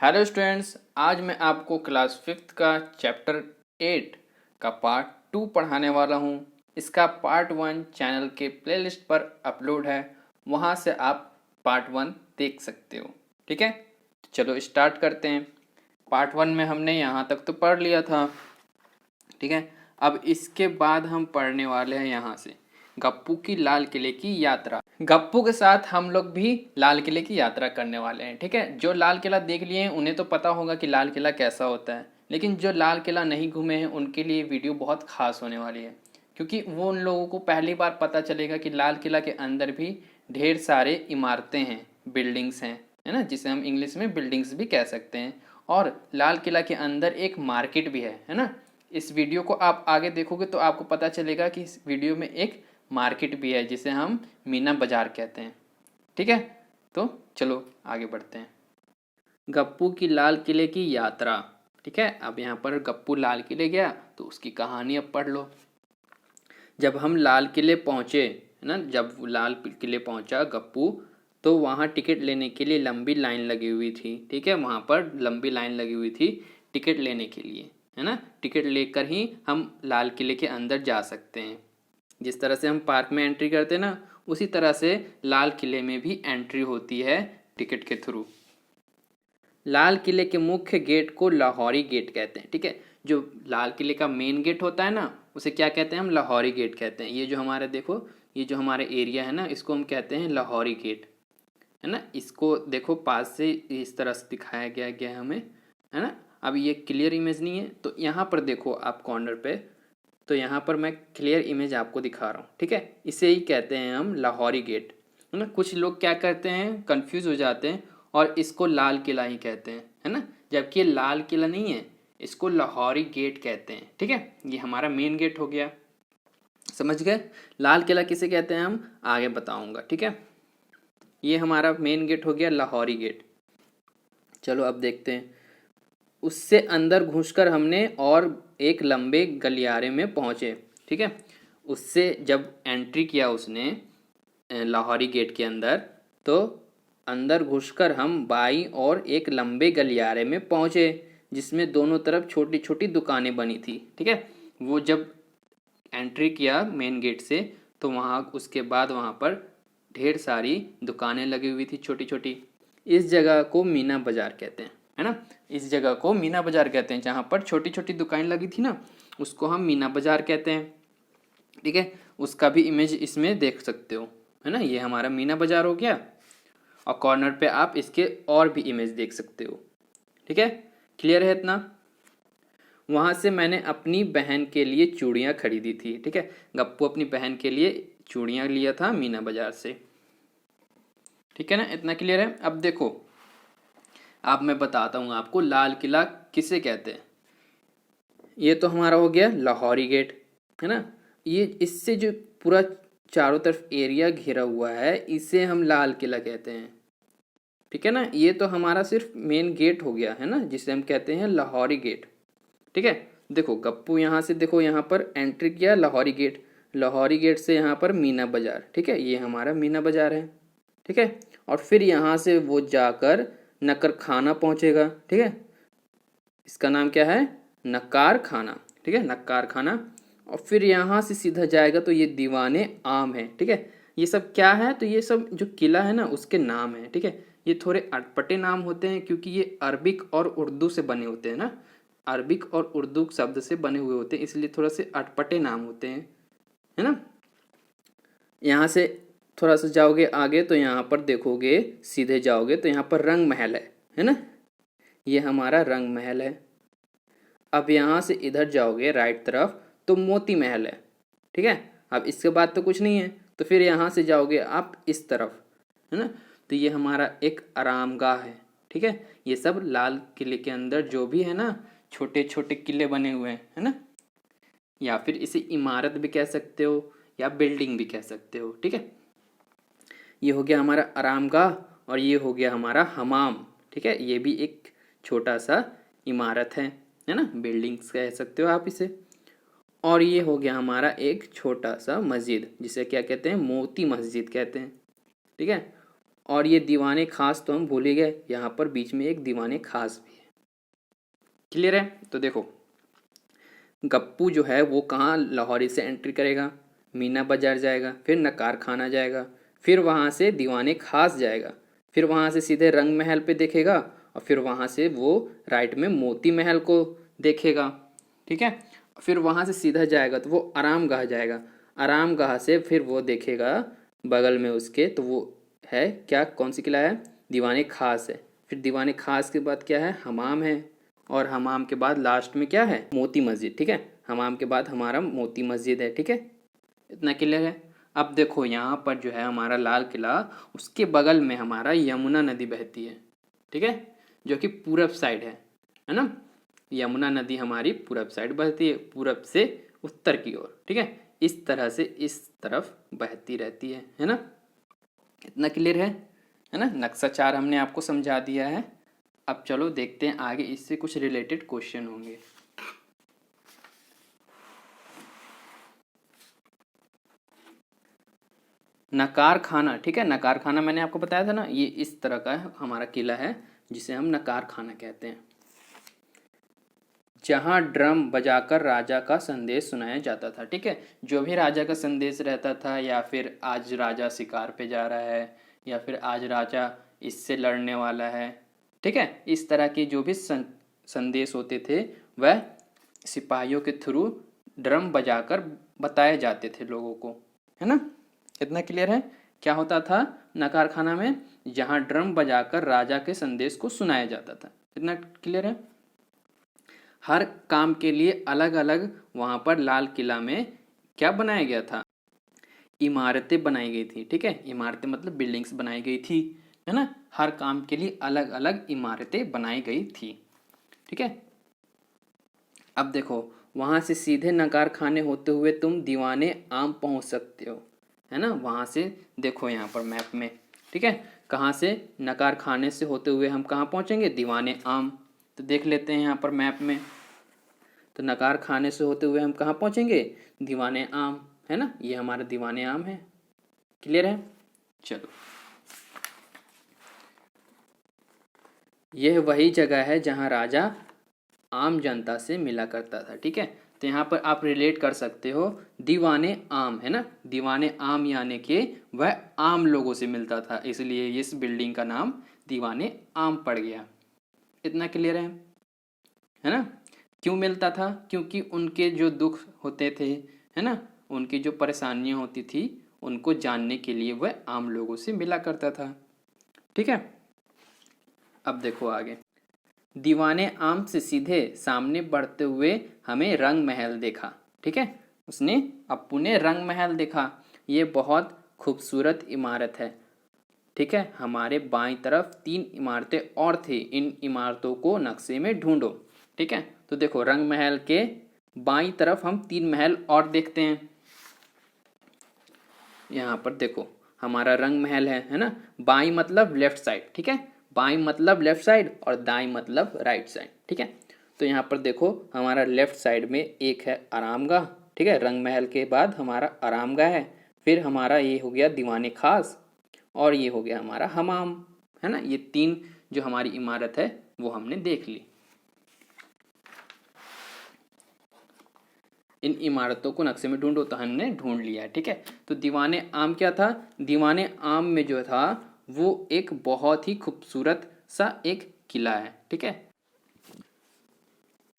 Hello students, आज मैं आपको क्लास 5th का चैप्टर 8 का पार्ट 2 पढ़ाने वाला हूँ। इसका पार्ट 1 चैनल के प्लेलिस्ट पर अपलोड है, वहाँ से आप पार्ट 1 देख सकते हो। ठीक है, तो चलो स्टार्ट करते हैं। पार्ट 1 में हमने यहाँ तक तो पढ़ लिया था। ठीक है, अब इसके बाद हम पढ़ने वाले हैं यहाँ से गप्पू की लाल किले की यात्रा। गप्पू के साथ हम लोग भी लाल किले की यात्रा करने वाले हैं। ठीक है, जो लाल किला देख लिए हैं उन्हें तो पता होगा कि लाल किला कैसा होता है, लेकिन जो लाल किला नहीं घूमे हैं उनके लिए वीडियो बहुत खास होने वाली है, क्योंकि वो उन लोगों को पहली बार पता चलेगा कि लाल किला के अंदर भी ढेर सारे इमारतें हैं, बिल्डिंग्स हैं, है ना, जिसे हम इंग्लिश में बिल्डिंग्स भी कह सकते हैं। और लाल किला के अंदर एक मार्केट भी है ना। इस वीडियो को आप आगे देखोगे तो आपको पता चलेगा कि इस वीडियो में एक मार्केट भी है जिसे हम मीना बाजार कहते हैं। ठीक है, तो चलो आगे बढ़ते हैं। गप्पू की लाल किले की यात्रा। ठीक है, अब यहाँ पर गप्पू लाल किले गया तो उसकी कहानी अब पढ़ लो। जब हम लाल किले पहुँचे, है ना, जब लाल किले पहुँचा गप्पू, तो वहाँ टिकट लेने के लिए लंबी लाइन लगी हुई थी। ठीक है, वहाँ पर लंबी लाइन लगी हुई थी टिकट लेने के लिए, है ना। टिकट लेकर ही हम लाल किले के अंदर जा सकते हैं। जिस तरह से हम पार्क में एंट्री करते हैं ना, उसी तरह से लाल किले में भी एंट्री होती है टिकट के थ्रू। लाल किले के मुख्य गेट को लाहौरी गेट कहते हैं। ठीक है, जो लाल किले का मेन गेट होता है ना, उसे क्या कहते हैं? हम लाहौरी गेट कहते हैं। ये जो हमारे देखो, ये जो हमारे एरिया है ना, इसको हम कहते हैं लाहौरी गेट, है ना। इसको देखो पास से इस तरह से दिखाया गया है हमें, है ना। अब ये क्लियर इमेज नहीं है तो यहाँ पर देखो आप कॉर्नर पे, तो यहाँ पर मैं क्लियर इमेज आपको दिखा रहा हूँ। ठीक है, इसे ही कहते हैं हम लाहौरी गेट, है ना। कुछ लोग क्या करते हैं, कंफ्यूज हो जाते हैं और इसको लाल किला ही कहते हैं, है ना, जबकि ये लाल किला नहीं है, इसको लाहौरी गेट कहते हैं। ठीक है, ये हमारा मेन गेट हो गया, समझ गए। लाल किला किसे कहते हैं हम आगे बताऊंगा। ठीक है, ये हमारा मेन गेट हो गया लाहौरी गेट। चलो अब देखते हैं। उससे अंदर घुसकर हमने और एक लंबे गलियारे में पहुंचे। ठीक है, उससे जब एंट्री किया उसने लाहौरी गेट के अंदर, तो अंदर घुसकर हम बाईं और एक लंबे गलियारे में पहुंचे, जिसमें दोनों तरफ छोटी छोटी दुकानें बनी थी। ठीक है, वो जब एंट्री किया मेन गेट से, तो वहाँ उसके बाद वहाँ पर ढेर सारी दुकानें लगी हुई थी छोटी छोटी। इस जगह को मीना बाजार कहते हैं, है ना। इस जगह को मीना बाजार कहते हैं, जहाँ पर छोटी छोटी दुकानें लगी थी ना, उसको हम मीना बाजार कहते हैं। ठीक है, उसका भी इमेज इसमें देख सकते हो, है ना। ये हमारा मीना बाजार हो गया, और कॉर्नर पे आप इसके और भी इमेज देख सकते हो। ठीक है, क्लियर है इतना। वहाँ से मैंने अपनी बहन के लिए चूड़ियाँ खरीदी थी। ठीक है, गप्पू अपनी बहन के लिए चूड़ियाँ लिया था मीना बाजार से। ठीक है ना, इतना क्लियर है। अब देखो, अब मैं बताता हूँ आपको लाल किला किसे कहते हैं। ये तो हमारा हो गया लाहौरी गेट, है ना। ये इससे जो पूरा चारों तरफ एरिया घिरा हुआ है, इसे हम लाल किला कहते हैं। ठीक है ना, ये तो हमारा सिर्फ मेन गेट हो गया, है ना, जिसे हम कहते हैं लाहौरी गेट। ठीक है, देखो गप्पू यहाँ से देखो, यहाँ पर एंट्री किया लाहौरी गेट, लाहौरी गेट से यहाँ पर मीना बाजार। ठीक है, ये हमारा मीना बाजार है। ठीक है, और फिर यहाँ से वो जाकर नकर खाना पहुँचेगा। ठीक है, इसका नाम क्या है? नक्कार खाना। ठीक है, नक्कार खाना। और फिर यहाँ से सीधा जाएगा तो ये दीवाने आम है। ठीक है, ये सब क्या है? तो ये सब जो किला है ना, उसके नाम है। ठीक है, ये थोड़े अटपटे नाम होते हैं, क्योंकि ये अरबिक और उर्दू से बने होते हैं ना, अरबिक और उर्दू शब्द से बने हुए होते हैं, इसलिए थोड़ा से अटपटे नाम होते हैं, है ना। यहाँ से थोड़ा सा जाओगे आगे तो यहाँ पर देखोगे, सीधे जाओगे तो यहाँ पर रंग महल है ना, ये हमारा रंग महल है। अब यहाँ से इधर जाओगे राइट तरफ तो मोती महल है। ठीक है, अब इसके बाद तो कुछ नहीं है, तो फिर यहाँ से जाओगे आप इस तरफ, है ना, तो ये हमारा एक आरामगाह है। ठीक है, ये सब लाल किले के अंदर जो भी है ना, छोटे छोटे किले बने हुए हैं, है ना, या फिर इसे इमारत भी कह सकते हो या बिल्डिंग भी कह सकते हो। ठीक है, ये हो गया हमारा आरामगाह, और ये हो गया हमारा हमाम। ठीक है, ये भी एक छोटा सा इमारत है ना, बिल्डिंग्स कह सकते हो आप इसे। और ये हो गया हमारा एक छोटा सा मस्जिद, जिसे क्या कहते हैं? मोती मस्जिद कहते हैं। ठीक है, और ये दीवाने खास तो हम भूल ही गए, यहाँ पर बीच में एक दीवाने खास भी है। क्लियर है? तो देखो गप्पू जो है वो कहाँ लाहौरी से एंट्री करेगा, मीना बाजार जाएगा, फिर नकार खाना जाएगा, फिर वहाँ से दीवाने खास जाएगा, फिर वहाँ से सीधे रंग महल पे देखेगा और फिर वहाँ से वो राइट में मोती महल को देखेगा। ठीक है, फिर वहाँ से सीधा जाएगा तो वो आराम गाह जाएगा, आराम गाह से फिर वो देखेगा बगल में उसके, तो वो है क्या, कौन सी किला है, दीवाने खास है। फिर दीवाने खास के बाद क्या है, हमाम है, और हमाम के बाद लास्ट में क्या है, मोती मस्जिद। ठीक है, हमाम के बाद हमारा मोती मस्जिद है। ठीक है, इतना क्लियर है। अब देखो यहाँ पर जो है हमारा लाल किला, उसके बगल में हमारा यमुना नदी बहती है। ठीक है, जो कि पूरब साइड है ना, यमुना नदी हमारी पूरब साइड बहती है, पूरब से उत्तर की ओर। ठीक है, इस तरह से इस तरफ बहती रहती है ना। इतना क्लियर है ना। नक्शा 4 हमने आपको समझा दिया है। अब चलो देखते हैं आगे, इससे कुछ रिलेटेड क्वेश्चन होंगे। नकार खाना, ठीक है, नकार खाना मैंने आपको बताया था ना, ये इस तरह का हमारा किला है जिसे हम नकार खाना कहते हैं, जहां ड्रम बजाकर राजा का संदेश सुनाया जाता था। ठीक है, जो भी राजा का संदेश रहता था, या फिर आज राजा शिकार पे जा रहा है, या फिर आज राजा इससे लड़ने वाला है, ठीक है, इस तरह के जो भी संदेश होते थे वह सिपाहियों के थ्रू ड्रम बजाकर बताए जाते थे लोगों को, है ना। इतना क्लियर है। क्या होता था नकार खाना में, जहां ड्रम बजाकर राजा के संदेश को सुनाया जाता था। इतना क्लियर है। हर काम के लिए अलग अलग वहां पर लाल किला में क्या बनाया गया था, इमारतें बनाई गई थी। ठीक है, इमारतें मतलब बिल्डिंग्स बनाई गई थी, है ना। हर काम के लिए अलग अलग इमारतें बनाई गई थी। ठीक है, अब देखो वहां से सीधे नकार खाने होते हुए तुम दीवाने आम पहुंच सकते हो, है ना। वहां से देखो यहाँ पर मैप में, ठीक है, कहाँ से, नकार खाने से होते हुए हम कहाँ पहुंचेंगे, दीवाने आम। तो देख लेते हैं यहाँ पर मैप में, तो नकार खाने से होते हुए हम कहाँ पहुंचेंगे, दीवाने आम, है ना, ये हमारा दीवाने आम है। क्लियर है। चलो, यह वही जगह है जहां राजा आम जनता से मिला करता था। ठीक है, तो यहाँ पर आप रिलेट कर सकते हो, दीवाने आम, है ना, दीवाने आम यानी कि वह आम लोगों से मिलता था, इसलिए इस बिल्डिंग का नाम दीवाने आम पड़ गया। इतना क्लियर है ना। क्यों मिलता था, क्योंकि उनके जो दुख होते थे, है ना, उनकी जो परेशानियां होती थी, उनको जानने के लिए वह आम लोगों से मिला करता था। ठीक है, अब देखो आगे, दीवाने आम से सीधे सामने बढ़ते हुए हमें रंग महल देखा। ठीक है, उसने अप्पू ने रंग महल देखा, ये बहुत खूबसूरत इमारत है। ठीक है, हमारे बाईं तरफ 3 इमारतें और थी, इन इमारतों को नक्शे में ढूंढो। ठीक है, तो देखो रंग महल के बाईं तरफ हम 3 महल और देखते हैं। यहाँ पर देखो हमारा रंग महल है ना, बाईं मतलब लेफ्ट साइड। ठीक है, बाईं मतलब लेफ्ट साइड और दाईं मतलब राइट साइड। ठीक है, तो यहाँ पर देखो हमारा लेफ्ट साइड में एक है आरामगाह। ठीक है, रंग महल के बाद हमारा आरामगाह है, फिर हमारा ये हो गया दीवाने खास, और ये हो गया हमारा हमाम, है ना। ये 3 जो हमारी इमारत है वो हमने देख ली। इन इमारतों को नक्शे में ढूंढो, तो हमने ढूंढ लिया है। ठीक है, तो दीवाने आम क्या था, दीवाने आम में जो था वो एक बहुत ही खूबसूरत सा एक किला है। ठीक है,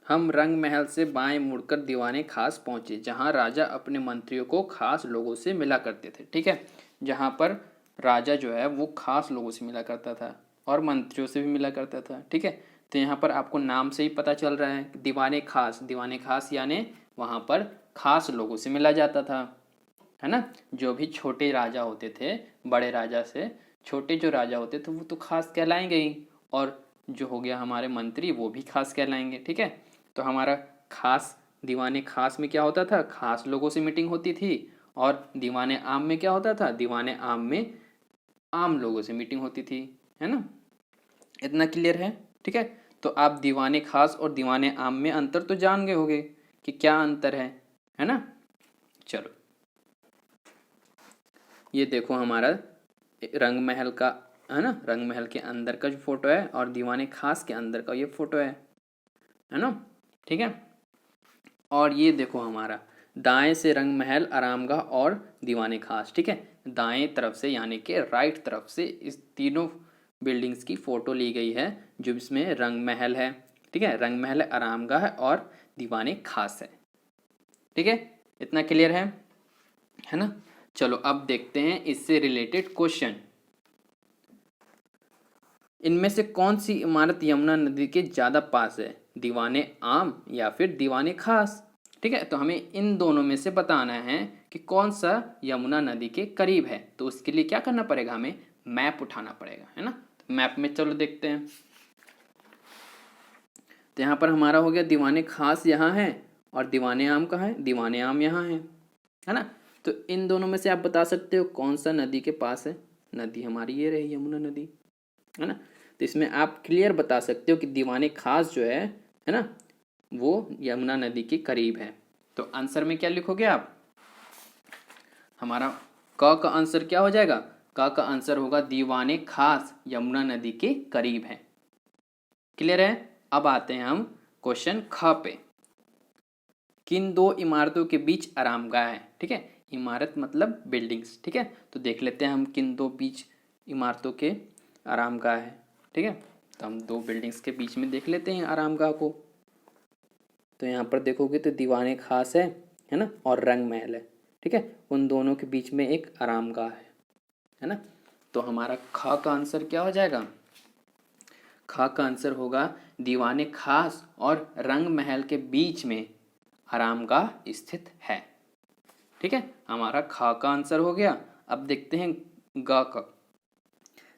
हम रंग महल से बाएं मुड़कर दीवाने खास पहुंचे, जहां राजा अपने मंत्रियों को खास लोगों से मिला करते थे। ठीक है, जहां पर राजा जो है वो खास लोगों से मिला करता था और मंत्रियों से भी मिला करता था। ठीक है, तो यहाँ पर आपको नाम से ही पता चल रहा है, दीवाने खास, दीवाने खास यानी वहाँ पर खास लोगों से मिला जाता था, है ना। जो भी छोटे राजा होते थे, बड़े राजा से छोटे जो राजा होते थे वो तो खास कहलाएंगे ही, और जो हो गया हमारे मंत्री वो भी खास कहलाएंगे। ठीक है, तो हमारा खास, दीवाने खास में क्या होता था, खास लोगों से मीटिंग होती थी, और दीवाने आम में क्या होता था, दीवाने आम में आम लोगों से मीटिंग होती थी, है ना। इतना क्लियर है। ठीक है, तो आप दीवाने खास और दीवाने आम में अंतर तो जान गए होंगे कि क्या अंतर है ना। चलो, ये देखो हमारा रंग महल का है ना, रंग महल के अंदर का जो फोटो है और दीवाने खास के अंदर का ये फोटो है ना, ठीक है। और ये देखो हमारा दाएं से रंग महल, आरामगाह और दीवाने खास, ठीक है। दाएं तरफ से यानी कि राइट तरफ से इस तीनों बिल्डिंग्स की फोटो ली गई है, जो इसमें रंग महल है, ठीक है, रंग महल है, आरामगाह है और दीवाने खास है, ठीक है। इतना क्लियर है ना। चलो अब देखते हैं इससे रिलेटेड क्वेश्चन। इनमें से कौन सी इमारत यमुना नदी के ज्यादा पास है, दीवाने आम या फिर दीवाने खास, ठीक है। तो हमें इन दोनों में से बताना है कि कौन सा यमुना नदी के करीब है। तो उसके लिए क्या करना पड़ेगा, हमें मैप उठाना पड़ेगा, है ना। तो मैप में चलो देखते हैं। तो यहाँ पर हमारा हो गया दीवाने खास यहाँ है और दीवाने आम कहाँ है, दीवाने आम यहाँ है ना। तो इन दोनों में से आप बता सकते हो कौन सा नदी के पास है। नदी हमारी ये रही यमुना नदी, है ना। तो इसमें आप क्लियर बता सकते हो कि दीवाने खास जो है ना, वो यमुना नदी के करीब है। तो आंसर में क्या लिखोगे आप, हमारा क का आंसर क्या हो जाएगा, क का आंसर होगा दीवाने खास यमुना नदी के करीब है। क्लियर है। अब आते हैं हम क्वेश्चन ख पे। किन दो इमारतों के बीच आरामगाह है, ठीक है। इमारत मतलब बिल्डिंग्स, ठीक है। तो देख लेते हैं हम किन दो बीच इमारतों के आरामगाह है, ठीक है। तो हम दो बिल्डिंग्स के बीच में देख लेते हैं आरामगाह को। तो यहाँ पर देखोगे तो दीवाने खास है ना, और रंग महल है, ठीक है। उन दोनों के बीच में एक आरामगाह है ना। तो हमारा ख का आंसर क्या हो जाएगा, ख का आंसर होगा दीवाने खास और रंग महल के बीच में आरामगाह स्थित है, ठीक है। हमारा ख का आंसर हो गया। अब देखते हैं ग का।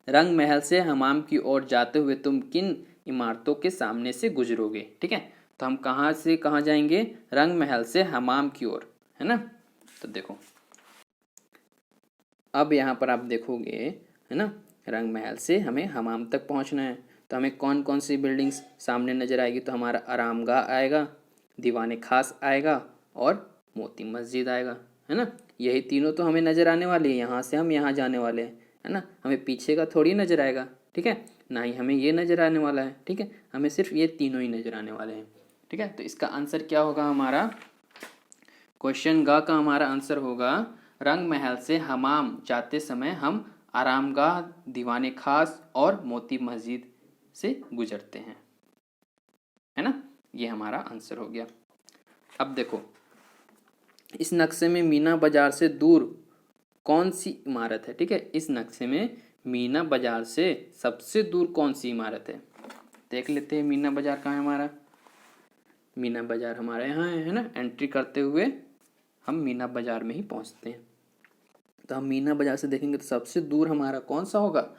रंग महल से हमाम की ओर जाते हुए तुम किन इमारतों के सामने से गुजरोगे, ठीक है। तो हम कहाँ से कहाँ जाएंगे, रंग महल से हमाम की ओर, है ना। तो देखो अब यहाँ पर आप देखोगे, है ना, रंग महल से हमें हमाम तक पहुँचना है। तो हमें कौन कौन सी बिल्डिंग्स सामने नजर आएगी, तो हमारा आरामगाह आएगा, दीवाने खास आएगा और मोती मस्जिद आएगा, है ना। यही तीनों तो हमें नज़र आने वाली है, यहाँ से हम यहाँ जाने वाले हैं, है ना। हमें पीछे का थोड़ी नज़र आएगा, ठीक है, ना ही हमें ये नज़र आने वाला है, ठीक है। हमें सिर्फ ये तीनों ही नज़र आने वाले हैं, ठीक है। तो इसका आंसर क्या होगा, हमारा क्वेश्चन ग का हमारा आंसर होगा रंग महल से हमाम जाते समय हम आरामगाह, दीवाने खास और मोती मस्जिद से गुजरते हैं, है ना। ये हमारा आंसर हो गया। अब देखो इस नक्शे में मीना बाजार से दूर कौन सी इमारत है, ठीक है। इस नक्शे में मीना बाजार से सबसे दूर कौन सी इमारत है, देख लेते हैं। मीना बाजार कहाँ है हमारा, मीना बाजार हमारे यहाँ है ना। एंट्री करते हुए हम मीना बाजार में ही पहुँचते हैं। तो हम मीना बाजार से देखेंगे तो सबसे दूर हमारा कौन सा होगा,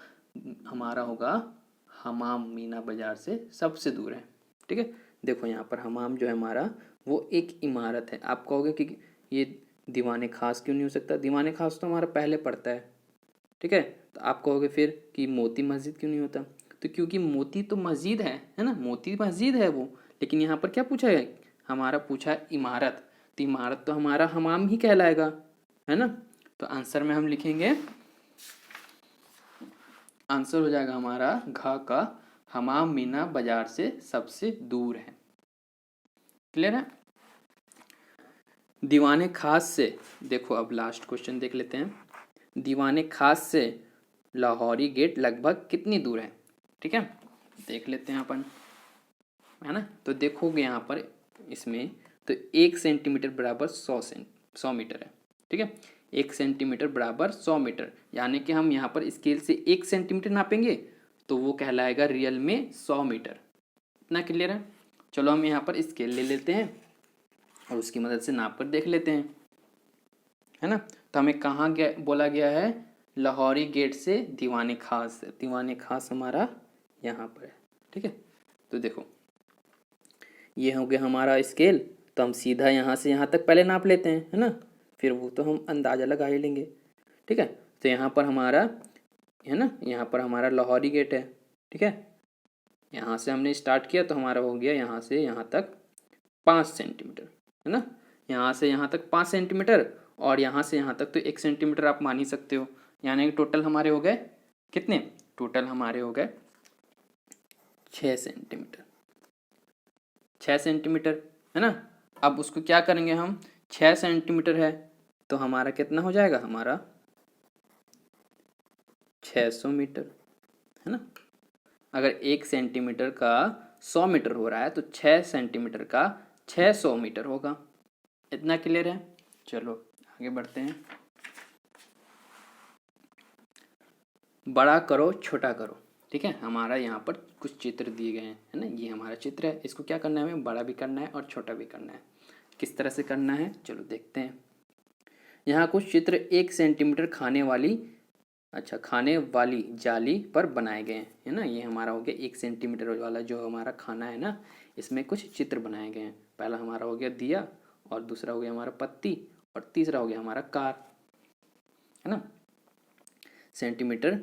हमारा होगा हमाम, मीना बाजार से सबसे दूर है, ठीक है। देखो यहाँ पर हमाम जो है हमारा वो एक इमारत है। आप कहोगे कि ये दीवाने खास क्यों नहीं हो सकता, दीवाने खास तो हमारा पहले पड़ता है, ठीक है। तो आप कहोगे फिर कि मोती मस्जिद क्यों नहीं होता, तो क्योंकि मोती तो मस्जिद है ना, मोती मस्जिद है वो। लेकिन यहाँ पर क्या पूछा है, हमारा पूछा है इमारत, तो इमारत तो हमारा हमाम ही कहलाएगा, है ना। तो आंसर में हम लिखेंगे, आंसर हो जाएगा हमारा घ का, हमाम मीना बाजार से सबसे दूर है। क्लियर है। दीवाने खास से देखो, अब लास्ट क्वेश्चन देख लेते हैं। दीवाने खास से लाहौरी गेट लगभग कितनी दूर है, ठीक है, देख लेते हैं अपन, है ना। तो देखोगे यहाँ पर इसमें तो 1 सेंटीमीटर बराबर 100 मीटर है, ठीक है। 1 सेंटीमीटर बराबर 100 मीटर, यानी कि हम यहाँ पर स्केल से 1 सेंटीमीटर नापेंगे तो वो कहलाएगा रियल में 100 मीटर। इतना क्लियर है। चलो हम यहाँ पर स्केल ले लेते हैं और उसकी मदद से नाप कर देख लेते हैं, है ना। तो हमें कहाँ गया बोला गया है, लाहौरी गेट से दीवाने खास, दीवाने खास हमारा यहाँ पर है, ठीक है। तो देखो ये हो गया हमारा स्केल। तो हम सीधा यहाँ से यहाँ तक पहले नाप लेते हैं, है ना, फिर वो तो हम अंदाज़ा लगा ही लेंगे, ठीक है। तो यहाँ पर हमारा है ना, यहाँ पर हमारा लाहौरी गेट है, ठीक है। यहाँ से हमने स्टार्ट किया तो हमारा हो गया यहाँ से यहाँ तक 5 सेंटीमीटर, है ना। यहाँ से यहाँ तक 5 सेंटीमीटर और यहाँ से यहाँ तक तो 1 सेंटीमीटर आप मान ही सकते हो, यानी कि टोटल हमारे हो गए कितने, टोटल हमारे हो गए 6 सेंटीमीटर, 6 सेंटीमीटर है ना। अब उसको क्या करेंगे हम, 6 सेंटीमीटर है तो हमारा कितना हो जाएगा, हमारा 600 मीटर है ना। अगर 1 सेंटीमीटर का 100 मीटर हो रहा है तो 6 सेंटीमीटर का 600 मीटर होगा। इतना क्लियर है। चलो आगे बढ़ते हैं। बड़ा करो छोटा करो, ठीक है। हमारा यहाँ पर कुछ चित्र दिए गए हैं है ना, ये हमारा चित्र है। इसको क्या करना है, हमें बड़ा भी करना है और छोटा भी करना है। किस तरह से करना है, चलो देखते हैं। यहाँ कुछ चित्र 1 सेंटीमीटर खाने वाली जाली पर बनाए गए हैं है ना। ये हमारा हो गया 1 सेंटीमीटर वाला जो हमारा खाना है ना, इसमें कुछ चित्र बनाए गए हैं। पहला हमारा हो गया दिया, और दूसरा हो गया हमारा पत्ती, और तीसरा हो गया हमारा कार है ना। सेंटीमीटर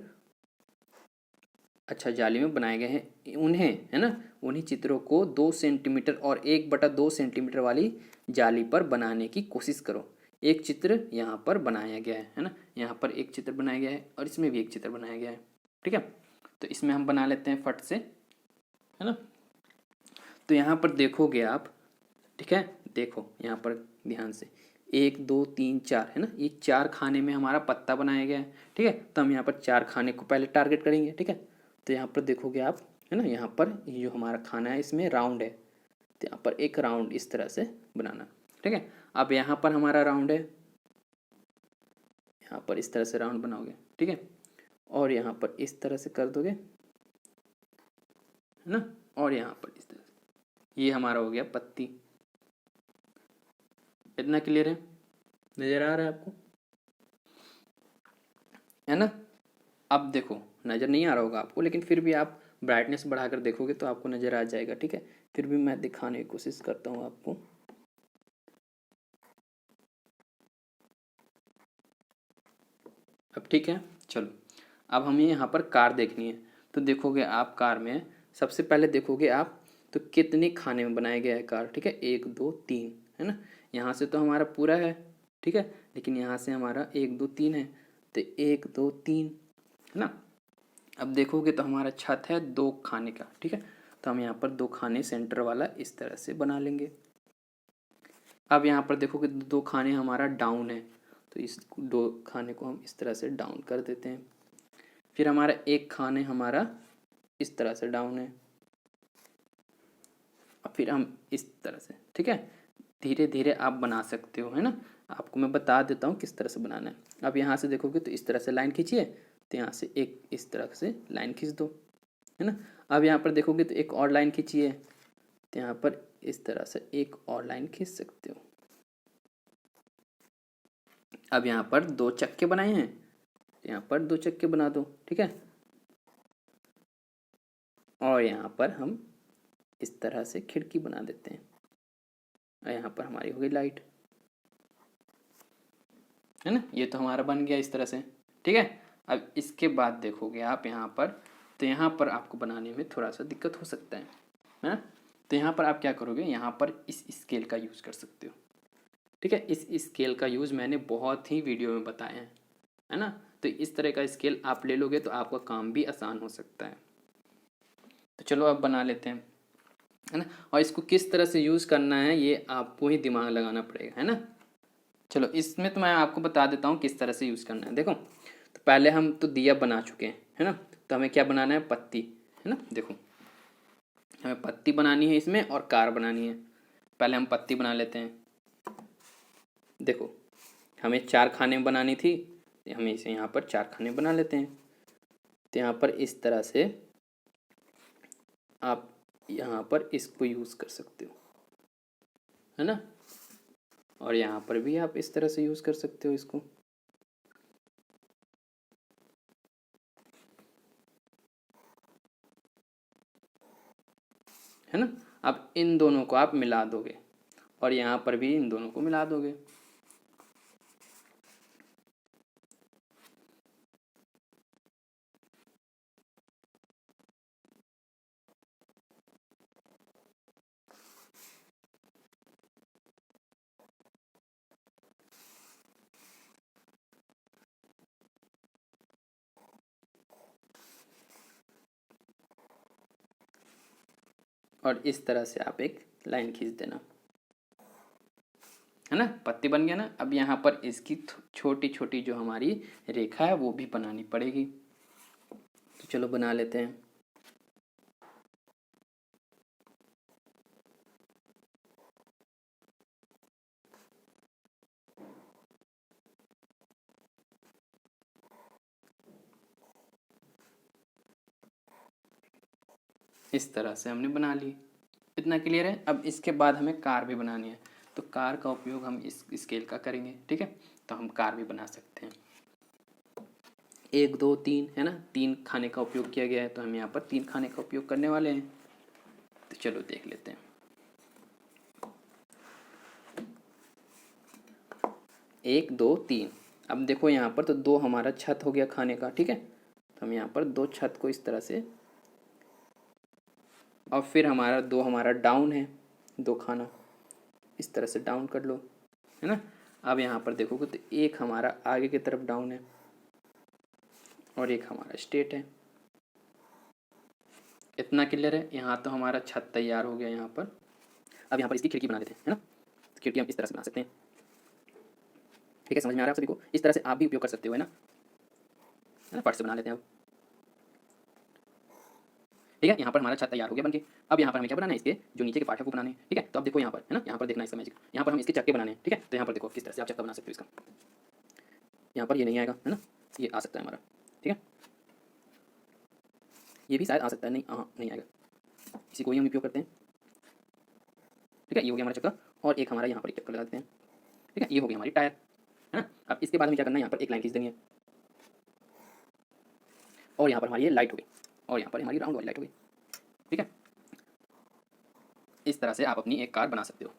जाली में बनाए गए हैं उन्हें है ना, उन्हीं चित्रों को 2 सेंटीमीटर और 1/2 सेंटीमीटर वाली जाली पर बनाने की कोशिश करो। एक चित्र यहाँ पर बनाया गया है ना, यहाँ पर एक चित्र बनाया गया है और इसमें भी एक चित्र बनाया गया है, ठीक है। तो इसमें हम बना लेते हैं फट से है ना। तो यहाँ पर देखोगे आप, ठीक है, देखो यहाँ पर ध्यान से, 1 2 3 4 है ना, ये 4 खाने में हमारा पत्ता बनाया गया है, ठीक है। तो हम यहाँ पर 4 खाने को पहले टारगेट करेंगे, ठीक है। तो यहाँ पर देखोगे आप है ना, यहाँ पर ये जो हमारा खाना है इसमें राउंड है, तो यहाँ पर एक राउंड इस तरह से बनाना, ठीक है। अब यहाँ पर हमारा राउंड है, यहाँ पर इस तरह से राउंड बनाओगे, ठीक है। और यहाँ पर इस तरह से कर दोगे है ना, और यहाँ पर इस तरह से, ये हमारा हो गया पत्ती। इतना क्लियर है, नजर आ रहा है आपको है ना। अब देखो, नज़र नहीं आ रहा होगा आपको, लेकिन फिर भी आप ब्राइटनेस बढ़ाकर देखोगे तो आपको नज़र आ जाएगा, ठीक है। फिर भी मैं दिखाने की कोशिश करता हूँ आपको। अब ठीक है, चलो अब हमें यहाँ पर कार देखनी है। तो देखोगे आप कार में, सबसे पहले देखोगे आप तो कितने खाने में बनाया गया है कार, ठीक है। 1 2 3 है ना, यहाँ से तो हमारा पूरा है, ठीक है, लेकिन यहाँ से हमारा 1 2 3 है, तो 1 2 3 है ना। अब देखोगे तो हमारा छत है 2 खाने का, ठीक है। तो हम यहाँ पर 2 खाने सेंटर वाला इस तरह से बना लेंगे। अब यहाँ पर देखोगे 2 खाने हमारा डाउन है, तो इस 2 खाने को हम इस तरह से डाउन कर देते हैं। फिर हमारा 1 खाने हमारा इस तरह से डाउन है, अब फिर हम इस तरह से, ठीक है। धीरे धीरे आप बना सकते हो है ना, आपको मैं बता देता हूँ किस तरह से बनाना है। अब यहाँ से देखोगे तो इस तरह से लाइन खींचिए, तो यहाँ से एक इस तरह से लाइन खींच दो है ना। अब यहाँ पर देखोगे तो एक और लाइन खींचिए, तो यहाँ पर इस तरह से एक और लाइन खींच सकते हो। अब यहाँ पर 2 चक्के बनाए हैं, तो यहाँ पर 2 चक्के बना दो, ठीक है। और यहाँ पर हम इस तरह से खिड़की बना देते हैं, और यहाँ पर हमारी होगी लाइट है ना। ये तो हमारा बन गया इस तरह से, ठीक है। अब इसके बाद देखोगे आप यहाँ पर, तो यहाँ पर आपको बनाने में थोड़ा सा दिक्कत हो सकता है ना। तो यहाँ पर आप क्या करोगे, यहाँ पर इस स्केल का यूज़ कर सकते हो, ठीक है। इस स्केल का यूज़ मैंने बहुत ही वीडियो में बताया है ना। तो इस तरह का स्केल आप ले लोगे तो आपका काम भी आसान हो सकता है। तो चलो अब बना लेते हैं है ना। और इसको किस तरह से यूज़ करना है ये आपको ही दिमाग लगाना पड़ेगा है ना। चलो इसमें तो मैं आपको बता देता हूँ किस तरह से यूज़ करना है। देखो, तो पहले हम तो दिया बना चुके हैं है ना, तो हमें क्या बनाना है, पत्ती है ना। देखो हमें पत्ती बनानी है इसमें और कार बनानी है। पहले हम पत्ती बना लेते हैं। देखो हमें 4 खाने बनानी थी, तो हमें इसे यहाँ पर 4 खाने बना लेते हैं। तो यहाँ पर इस तरह से आप यहाँ पर इसको यूज़ कर सकते हो है ना, और यहाँ पर भी आप इस तरह से यूज़ कर सकते हो इसको है ना। अब इन दोनों को आप मिला दोगे और यहाँ पर भी इन दोनों को मिला दोगे। और इस तरह से आप एक लाइन खींच देना, है ना। पत्ती बन गया ना। अब यहाँ पर इसकी छोटी छोटी जो हमारी रेखा है वो भी बनानी पड़ेगी, तो चलो बना लेते हैं। इस तरह से हमने बना ली। इतना क्लियर है। अब इसके बाद हमें कार भी बनानी है, तो कार का उपयोग हम इस स्केल का करेंगे, ठीक है। तो हम कार भी बना सकते हैं। 1 2 3 है ना, 3 खाने का उपयोग किया गया है, तो हम यहाँ पर 3 खाने का उपयोग करने वाले हैं। तो चलो देख लेते हैं। 1 2 3। अब देखो यहाँ पर तो 2 हमारा छत हो गया खाने का, ठीक है। तो हम यहाँ पर 2 छत को इस तरह से, और फिर हमारा 2 हमारा डाउन है, 2 खाना इस तरह से डाउन कर लो, है ना। अब यहाँ पर देखोगे तो 1 हमारा आगे की तरफ डाउन है और 1 हमारा स्ट्रेट है। इतना क्लियर है। यहाँ तो हमारा छत तैयार हो गया यहाँ पर। अब यहाँ पर इसकी खिड़की बना देते हैं, है ना। खिड़की हम इस तरह से बना सकते हैं, ठीक है। समझ में आ रहा है आप सभी को। इस तरह से आप भी उपयोग कर सकते हो, है ना। फर्श से बना लेते हैं अब, ठीक है। यहाँ पर हमारा छत तैयार हो गया बनके। अब यहाँ पर हमें क्या बनाना है, इसके जो नीचे के पार्ट है वो बनाने हैं, ठीक है। तो अब देखो यहाँ पर, है ना, यहाँ पर देखना इसका मैजिक। यहाँ पर हम इसके चक्के बनाने हैं, ठीक है। तो यहाँ पर देखो किस तरह से आप चक्का बना सकते हो इसका। यहाँ पर ये नहीं आएगा, है ना, ये आ सकता है हमारा, ठीक है। ये भी शायद आ सकता है, नहीं, हाँ नहीं आएगा। इसी को ही हम उपयोग करते हैं, ठीक है। ये हो गया हमारा चक्का, और एक हमारा यहाँ पर एक चक्कर लगा देते हैं, ठीक है। ये हो गया हमारी टायर, है ना। अब इसके बाद हमें क्या करना है, यहाँ पर एक लाइन खींच देंगे, और यहाँ पर हमारी ये लाइट हो गई, और यहाँ पर हमारी राउंड वाली लाइट हो गई, ठीक है। इस तरह से आप अपनी एक कार बना सकते हो।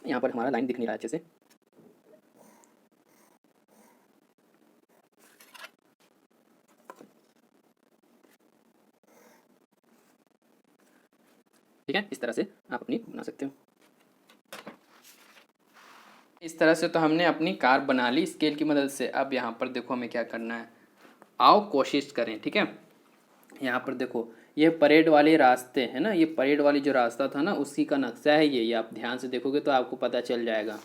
यहाँ पर हमारा लाइन दिख नहीं रहा है अच्छे से, ठीक है। इस तरह से आप अपनी बना सकते हो। इस तरह से तो हमने अपनी कार बना ली स्केल की मदद से। अब यहाँ पर देखो हमें क्या करना है, आओ कोशिश करें, ठीक है। यहाँ पर देखो ये परेड वाले रास्ते है ना, ये परेड वाली जो रास्ता था ना उसी का नक्शा है ये आप ध्यान से देखोगे तो आपको पता चल जाएगा।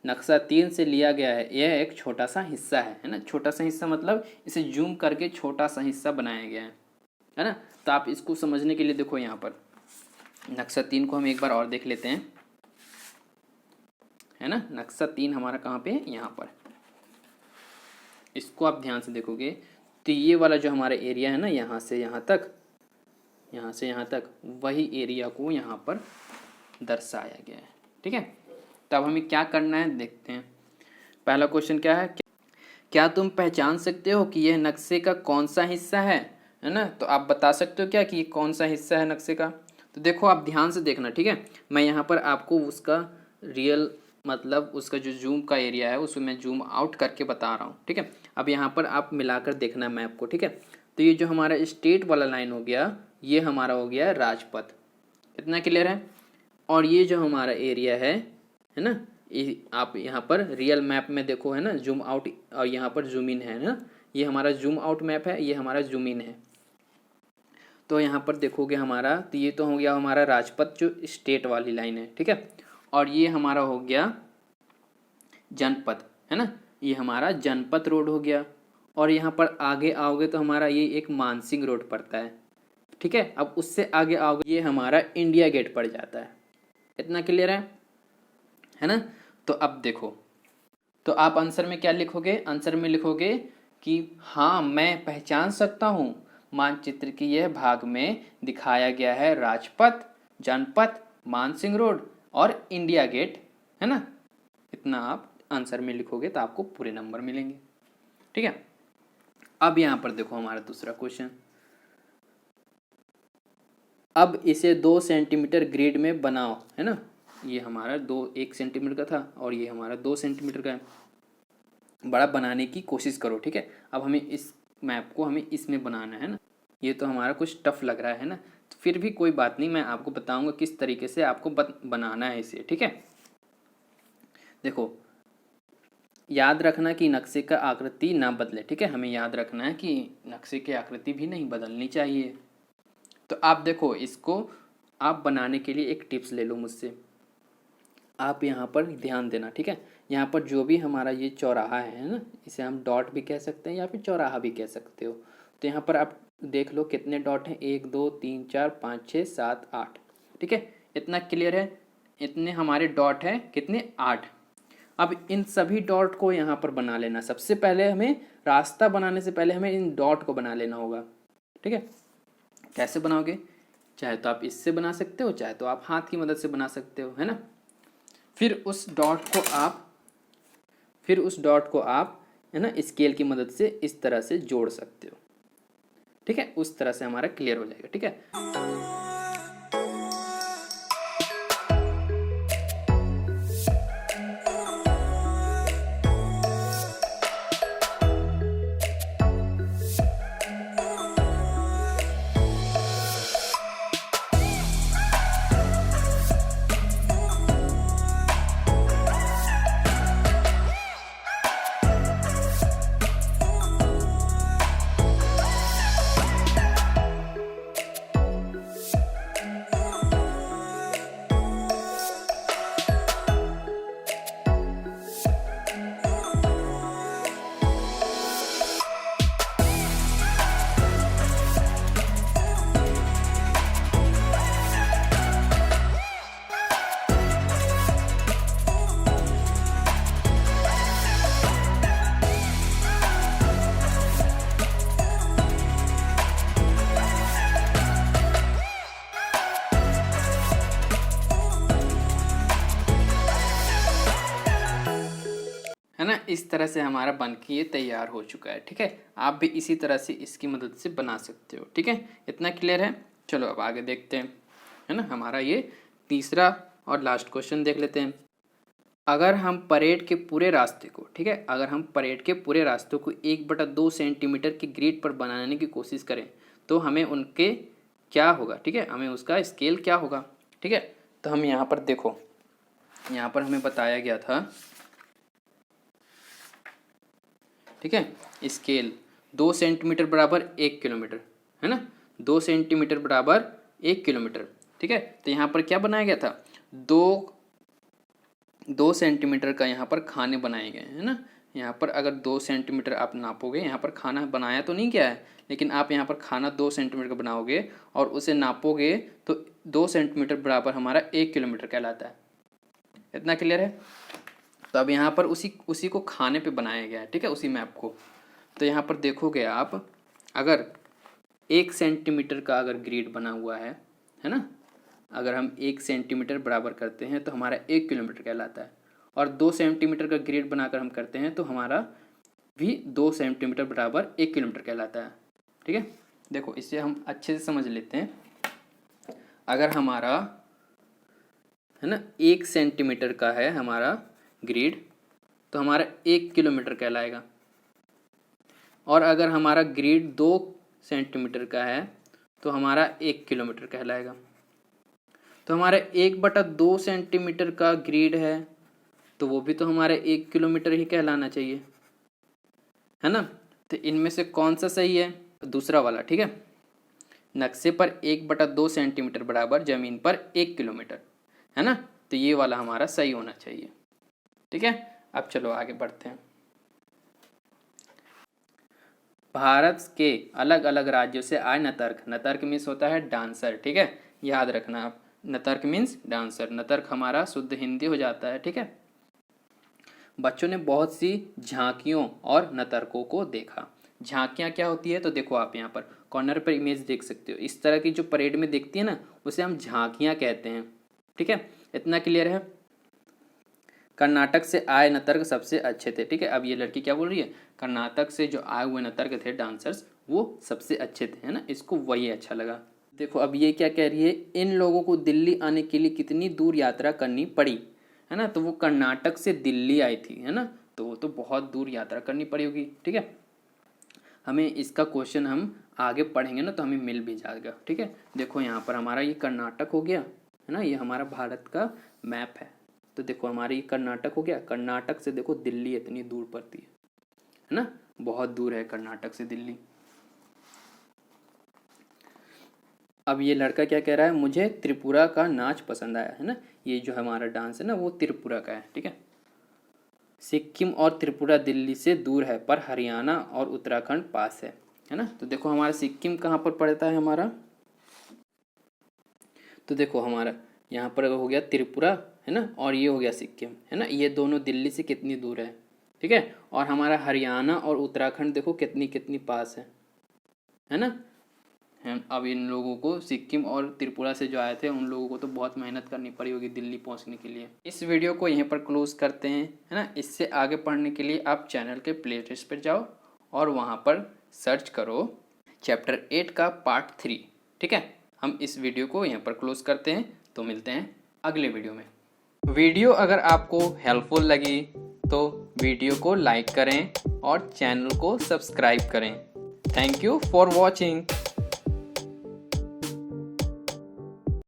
नक्शा 3 से लिया गया है, यह एक छोटा सा हिस्सा है ना। छोटा सा हिस्सा मतलब इसे जूम करके छोटा सा हिस्सा बनाया गया है ना। तो आप इसको समझने के लिए देखो यहाँ पर नक्शा 3 को हम एक बार और देख लेते हैं, है ना। नक्शा 3 हमारा कहाँ पे है, यहाँ पर। इसको आप ध्यान से देखोगे तो ये वाला जो हमारा एरिया है ना, यहाँ से यहाँ तक, यहाँ से यहाँ तक, वही एरिया को यहाँ पर दर्शाया गया है, ठीक है। तब हमें क्या करना है देखते हैं। पहला क्वेश्चन क्या है, क्या तुम पहचान सकते हो कि यह नक्शे का कौन सा हिस्सा है ना। तो आप बता सकते हो क्या कि कौन सा हिस्सा है नक्शे का। तो देखो आप ध्यान से देखना, ठीक है। मैं यहाँ पर आपको उसका रियल मतलब उसका जो जूम का एरिया है उसमें मैं जूम आउट करके बता रहा हूँ, ठीक है। अब यहाँ पर आप मिलाकर देखना मैप को, ठीक है। तो ये जो हमारा स्टेट वाला लाइन हो गया, ये हमारा हो गया राजपथ। इतना क्लियर है। और ये जो हमारा एरिया है ना, आप यहाँ पर रियल मैप में देखो, है ना, जूम आउट और यहाँ पर जूम इन है ना। ये हमारा जूम आउट मैप है, ये हमारा जूम इन है। तो यहाँ पर देखोगे हमारा, तो ये तो हो गया हमारा राजपथ जो स्टेट वाली लाइन है, ठीक है। और ये हमारा हो गया जनपद, है ना, ये हमारा जनपद रोड हो गया। और यहाँ पर आगे आओगे तो हमारा ये एक मानसिंह रोड पड़ता है, ठीक है। अब उससे आगे आओगे ये हमारा इंडिया गेट पड़ जाता है। इतना क्लियर है ना। तो अब देखो, तो आप आंसर में क्या लिखोगे, आंसर में लिखोगे कि हाँ मैं पहचान सकता हूँ मानचित्र के यह भाग में दिखाया गया है राजपथ, जनपथ, मानसिंह रोड और इंडिया गेट, है ना। इतना आप आंसर में लिखोगे तो आपको पूरे नंबर मिलेंगे, ठीक है। अब यहाँ पर देखो हमारा दूसरा क्वेश्चन। अब इसे 2 सेंटीमीटर ग्रिड में बनाओ, है ना। ये हमारा 1 सेंटीमीटर का था और ये हमारा 2 सेंटीमीटर का है। बड़ा बनाने की कोशिश करो, ठीक है। अब हमें इस मैप को हमें इसमें बनाना है ना। ये तो हमारा कुछ टफ लग रहा है ना, तो फिर भी कोई बात नहीं, मैं आपको बताऊंगा किस तरीके से आपको बनाना है इसे, ठीक है। देखो याद रखना कि नक्शे का आकृति ना बदले, ठीक है। हमें याद रखना है कि नक्शे की आकृति भी नहीं बदलनी चाहिए। तो आप देखो इसको आप बनाने के लिए एक टिप्स ले लो मुझसे। आप यहाँ पर ध्यान देना, ठीक है। यहाँ पर जो भी हमारा ये चौराहा है ना, इसे हम डॉट भी कह सकते हैं या फिर चौराहा भी कह सकते हो। तो यहाँ पर आप देख लो कितने डॉट हैं, 1 2 3 4 5 6 7 8, ठीक है। इतना क्लियर है, इतने हमारे डॉट हैं, कितने 8। अब इन सभी डॉट को यहाँ पर बना लेना। सबसे पहले हमें रास्ता बनाने से पहले हमें इन डॉट को बना लेना होगा, ठीक है। कैसे बनाओगे? चाहे तो आप इससे बना सकते हो, चाहे तो आप हाथ की मदद से बना सकते हो, है ना। फिर उस डॉट को आप है ना स्केल की मदद से इस तरह से जोड़ सकते हो, ठीक है। उस तरह से हमारा क्लियर हो जाएगा, ठीक है। है ना, इस तरह से हमारा बन के ये तैयार हो चुका है, ठीक है। आप भी इसी तरह से इसकी मदद से बना सकते हो, ठीक है। इतना क्लियर है? चलो अब आगे देखते हैं, है ना। हमारा ये तीसरा और लास्ट क्वेश्चन देख लेते हैं। अगर हम परेड के पूरे रास्ते को, ठीक है, अगर हम परेड के पूरे रास्ते को 1/2 सेंटीमीटर की ग्रिड पर बनाने की कोशिश करें तो हमें उनके क्या होगा, ठीक है, हमें उसका स्केल क्या होगा, ठीक है। तो हम यहाँ पर देखो, यहाँ पर हमें बताया गया था, ठीक है, स्केल 2 सेंटीमीटर बराबर 1 किलोमीटर, है ना। 2 सेंटीमीटर बराबर 1 किलोमीटर, ठीक है। तो यहाँ पर क्या बनाया गया था, 2 सेंटीमीटर का यहाँ पर खाने बनाए गए हैं, है ना। यहाँ पर अगर 2 सेंटीमीटर आप नापोगे, यहाँ पर खाना बनाया तो नहीं गया है, लेकिन आप यहाँ पर खाना 2 सेंटीमीटर का बनाओगे और उसे नापोगे तो 2 सेंटीमीटर बराबर हमारा 1 किलोमीटर कहलाता है। इतना क्लियर है? तो अब यहाँ पर उसी को खाने पे बनाया गया है, ठीक है, उसी मैप को। तो यहाँ पर देखोगे आप, अगर 1 सेंटीमीटर का अगर ग्रिड बना हुआ है ना, अगर हम 1 सेंटीमीटर बराबर करते हैं तो हमारा 1 किलोमीटर कहलाता है, और 2 सेंटीमीटर का ग्रिड बनाकर हम करते हैं तो हमारा भी 2 सेंटीमीटर बराबर 1 किलोमीटर कहलाता है, ठीक है। देखो इसे हम अच्छे से समझ लेते हैं। अगर हमारा है ना 1 सेंटीमीटर का है हमारा ग्रिड, तो हमारा 1 किलोमीटर कहलाएगा। और अगर हमारा ग्रिड 2 सेंटीमीटर का है तो हमारा 1 किलोमीटर कहलाएगा। तो हमारा 1/2 सेंटीमीटर का ग्रिड है तो वो भी तो हमारा 1 किलोमीटर ही कहलाना चाहिए, है ना। तो इनमें से कौन सा सही है? दूसरा वाला, ठीक है। नक्शे पर 1/2 सेंटीमीटर बराबर जमीन पर 1 किलोमीटर, है ना। तो ये वाला हमारा सही होना चाहिए, ठीक है। अब चलो आगे बढ़ते हैं। भारत के अलग अलग राज्यों से आए नतर्क, नतर्क मीन्स होता है डांसर, ठीक है, याद रखना आप, नतर्क मीन्स डांसर, नतर्क हमारा शुद्ध हिंदी हो जाता है, ठीक है। बच्चों ने बहुत सी झांकियों और नतर्कों को देखा। झांकियाँ क्या होती है? तो देखो आप यहाँ पर कॉर्नर पर इमेज देख सकते हो, इस तरह की जो परेड में देखती है ना, उसे हम झांकियाँ कहते हैं, ठीक है। इतना क्लियर है? कर्नाटक से आए नर्तक सबसे अच्छे थे, ठीक है। अब ये लड़की क्या बोल रही है, कर्नाटक से जो आए हुए नर्तक थे डांसर्स वो सबसे अच्छे थे, है ना, इसको वही अच्छा लगा। देखो अब ये क्या कह रही है, इन लोगों को दिल्ली आने के लिए कितनी दूर यात्रा करनी पड़ी, है ना। तो वो कर्नाटक से दिल्ली आई थी, है ना, तो वो तो बहुत दूर यात्रा करनी पड़ी होगी, ठीक है। हमें इसका क्वेश्चन हम आगे पढ़ेंगे ना तो हमें मिल भी जाएगा, ठीक है। देखो यहाँ पर हमारा ये कर्नाटक हो गया, है ना, ये हमारा भारत का मैप है। तो देखो हमारे ये कर्नाटक हो गया, कर्नाटक से देखो दिल्ली इतनी दूर पड़ती है ना, बहुत दूर है कर्नाटक से दिल्ली। अब ये लड़का क्या कह रहा है, मुझे त्रिपुरा का नाच पसंद आया, है ना। ये जो हमारा डांस है ना वो त्रिपुरा का है, ठीक है। सिक्किम और त्रिपुरा दिल्ली से दूर है पर हरियाणा और उत्तराखंड पास है ना। तो देखो हमारा सिक्किम कहाँ पर पड़ता है हमारा, तो देखो हमारा यहाँ पर हो गया त्रिपुरा, है ना, और ये हो गया सिक्किम, है ना। ये दोनों दिल्ली से कितनी दूर है, ठीक है। और हमारा हरियाणा और उत्तराखंड देखो कितनी कितनी पास है ना। अब इन लोगों को सिक्किम और त्रिपुरा से जो आए थे उन लोगों को तो बहुत मेहनत करनी पड़ी होगी दिल्ली पहुंचने के लिए। इस वीडियो को यहीं पर क्लोज करते हैं, है ना। इससे आगे पढ़ने के लिए आप चैनल के प्लेलिस्ट पर जाओ और वहाँ पर सर्च करो चैप्टर 8 का पार्ट 3, ठीक है। हम इस वीडियो को यहाँ पर क्लोज करते हैं, तो मिलते हैं अगले वीडियो में। वीडियो अगर आपको हेल्पफुल लगी तो वीडियो को लाइक करें और चैनल को सब्सक्राइब करें। Thank you for watching.